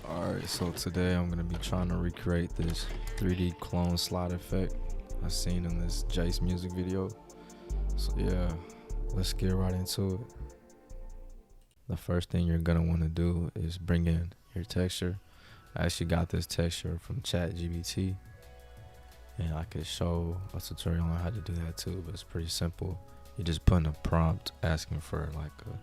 Alright, so today I'm gonna be trying to recreate this 3D clone slide effect I seen in this Jace music video. So yeah, let's get right into it. The first thing you're gonna want to do is bring in your texture. I actually got this texture from ChatGPT, and I could show a tutorial on how to do that too, but it's pretty simple. You just put in a prompt asking for like a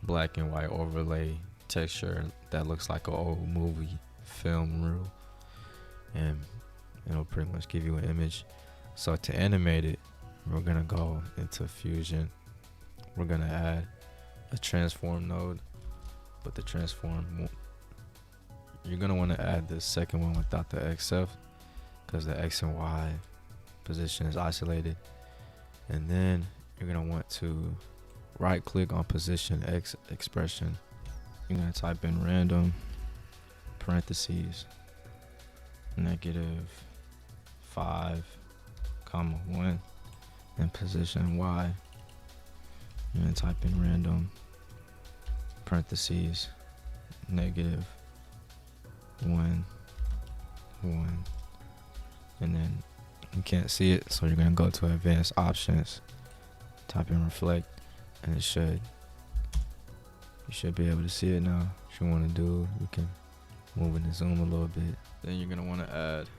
black and white overlay texture that looks like an old movie film reel, and it'll pretty much give you an image. So to animate it, we're gonna go into Fusion. We're gonna add a transform node, but the transform, you're gonna want to add the second one without the XF because the X and Y position is isolated. And then you're gonna want to right click on position X expression. You're gonna type in random parentheses -5, 1, and position Y. You're gonna type in random parentheses -1, 1, and then you can't see it, so you're gonna go to advanced options, type in reflect, and you should be able to see it now. What you want to do, you can move and zoom a little bit. Then you're gonna want to add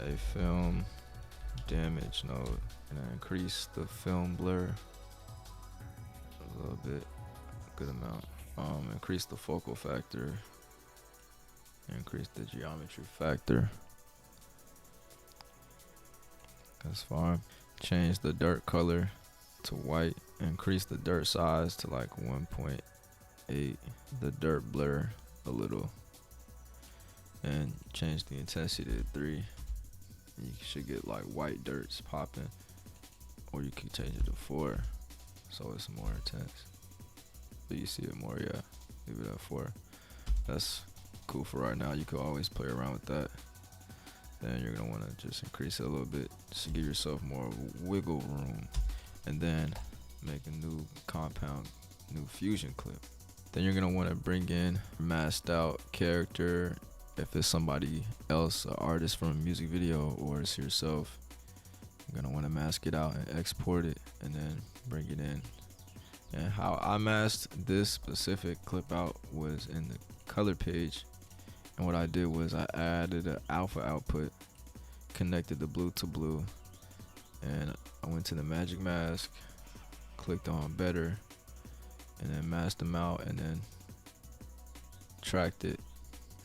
a film damage node and increase the film blur a little bit, a good amount. Increase the focal factor, increase the geometry factor. That's fine. Change the dirt color to white. Increase the dirt size to like 1.8. The dirt blur a little, and change the intensity to 3. You should get like white dirts popping, or you can change it to 4 so it's more intense. So you see it more, yeah. Leave it at 4. That's cool for right now. You could always play around with that. Then you're gonna want to just increase it a little bit just to give yourself more wiggle room, and then make a new compound, new fusion clip. Then you're gonna want to bring in masked out character. If it's somebody else, an artist from a music video, or it's yourself, you're gonna want to mask it out and export it, and then bring it in. And how I masked this specific clip out was in the color page, and what I did was I added an alpha output, connected the blue to blue, and I went to the magic mask, clicked on better, and then masked them out, and then tracked it.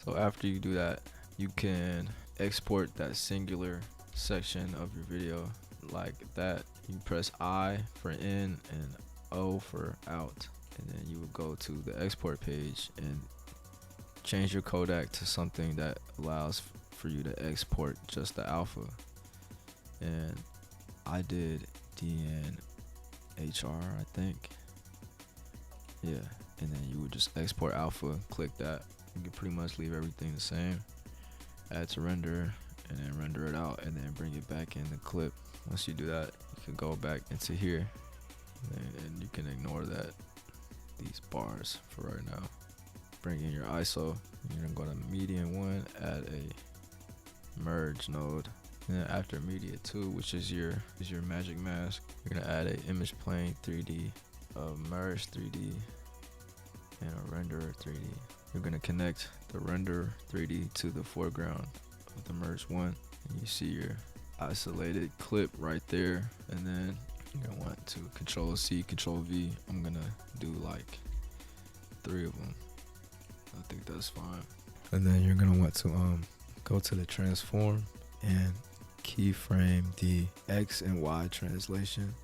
So after you do that, you can export that singular section of your video like that. You press I for in and O for out, and then you would go to the export page and change your codec to something that allows for you to export just the alpha. And I did DNHR, I think. Yeah, and then you would just export alpha, click that. You can pretty much leave everything the same. Add to render, and then render it out, and then bring it back in the clip. Once you do that, you can go back into here, and you can ignore these bars for right now. Bring in your ISO. You're gonna go to media 1, add a merge node. And then after media 2, which is your magic mask, you're gonna add a image plane 3D, a merge 3D, and a renderer 3D. You're gonna connect the render 3D to the foreground of the merge 1, and you see your isolated clip right there. And then you're gonna want to Control C, Control V. I'm gonna do like 3 of them. I think that's fine. And then you're gonna want to go to the transform and keyframe the X and Y translation.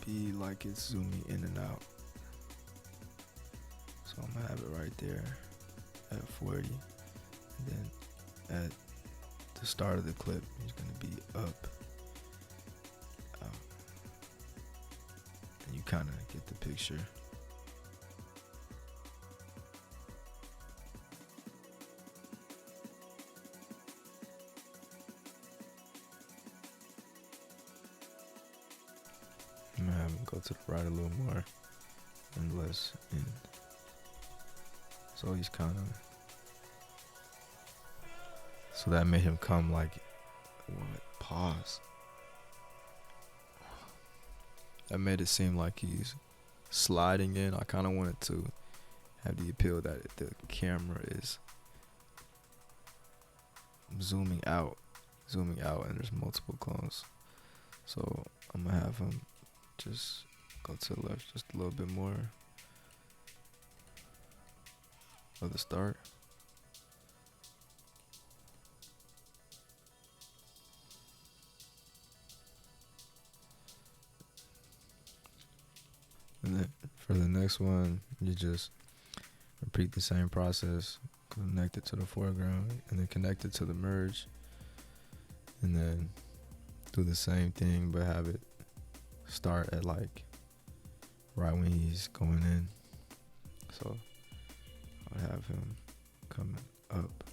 Be like it's zooming in and out. So I'm gonna have it right there at 40. And then at the start of the clip, it's gonna be up. And you kind of get the picture. I'm gonna have him go to the right a little more and less in. So he's kind of So that made him come like, what? Pause. That made it seem like he's sliding in. I kind of wanted to have the appeal that the camera is zooming out, and there's multiple clones. So I'm gonna have him just go to the left just a little bit more of the start. And then for the next one, you just repeat the same process. Connect it to the foreground and then connect it to the merge. And then do the same thing, but have it start at like right when he's going in. So I'll have him coming up.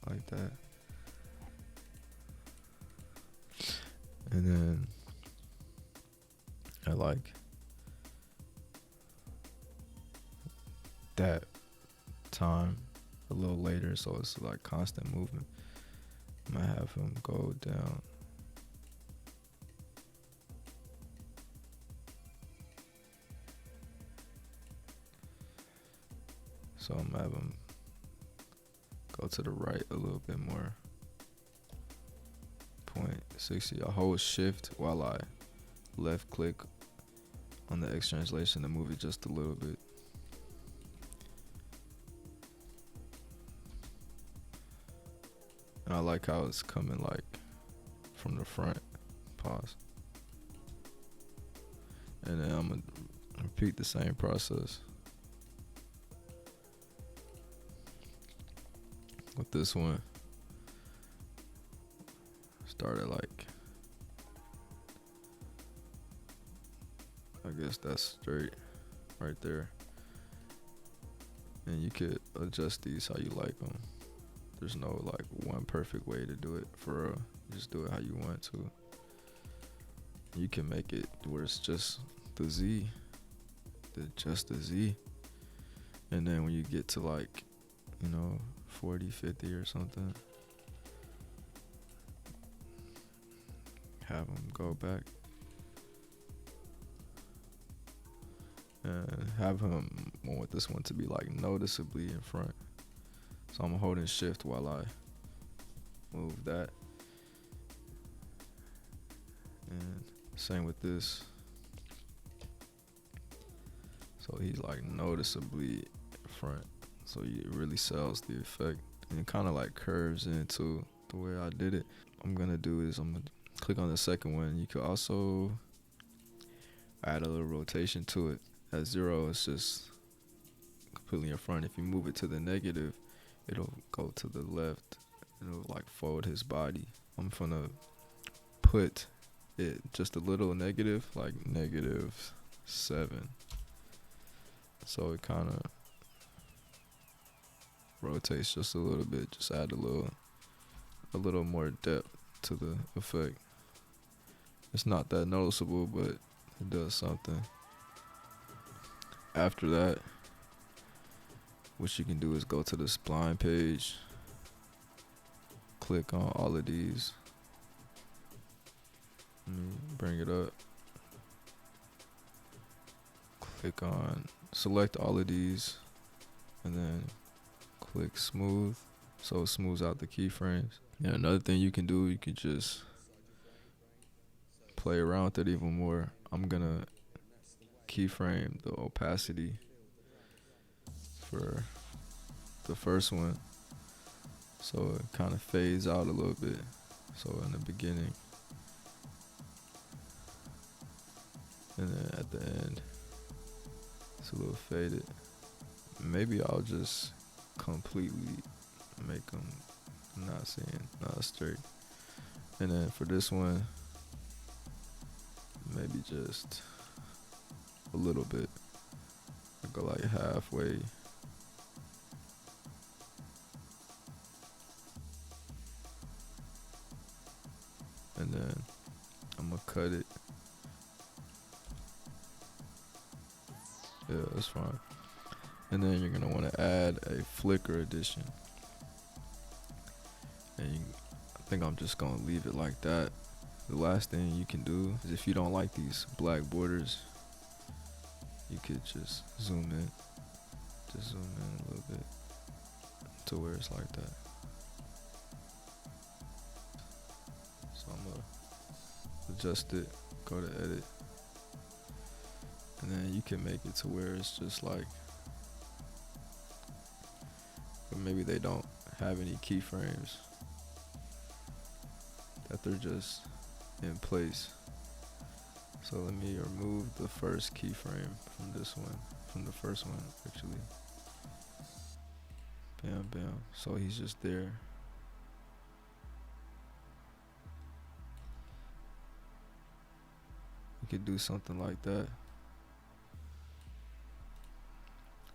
Like that. And then I like that time a little later, so it's like constant movement. I'm gonna have him go down. So I'm gonna have him go to the right a little bit more. 0.60. I hold shift while I left click on the X translation to move it just a little bit. And I like how it's coming like from the front. Pause. And then I'm gonna repeat the same process with this one. Start at like, I guess that's straight right there. And you could adjust these how you like them. There's no like one perfect way to do it for real. Just do it how you want to. You can make it where it's just the Z, just the Z. And then when you get to like, 40, 50 or something, have them go back. And have him want this one to be like noticeably in front. So I'm holding shift while I move that. And same with this. So he's like noticeably in front. So it really sells the effect. And it kind of like curves into the way I did it. I'm gonna do is I'm gonna click on the second one. You could also add a little rotation to it. At 0, it's just completely in front. If you move it to the negative, it'll go to the left. It'll like fold his body. I'm gonna put it just a little negative, like -7. So it kind of rotates just a little bit. Just add a little more depth to the effect. It's not that noticeable, but it does something. After that, what you can do is go to the spline page, click on all of these, bring it up, select all of these, and then click smooth, so it smooths out the keyframes. And another thing you can do, you can just play around with it even more. I'm gonna keyframe the opacity for the first one, so it kind of fades out a little bit. So in the beginning, and then at the end, it's a little faded. Maybe I'll just completely make them not straight. And then for this one, maybe just a little bit. I go like halfway. And then I'm gonna cut it Yeah, that's fine. And then you're gonna want to add a flicker addition. And I think I'm just gonna leave it like that. The last thing you can do is, if you don't like these black borders, you could just zoom in. Just zoom in a little bit to where it's like that. So I'm gonna adjust it, go to edit, and then you can make it to where it's just like, or maybe they don't have any keyframes, that they're just in place. So let me remove the first keyframe from this one, from the first one actually. Bam, bam. So he's just there. You could do something like that,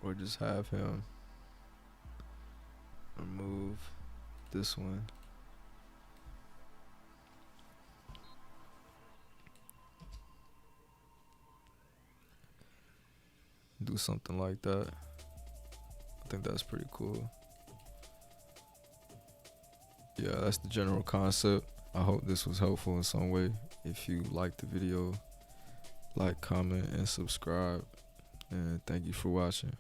or just have him remove this one. Do something like that. I think that's pretty cool. Yeah, that's the general concept. I hope this was helpful in some way. If you liked the video, like, comment, and subscribe. And thank you for watching.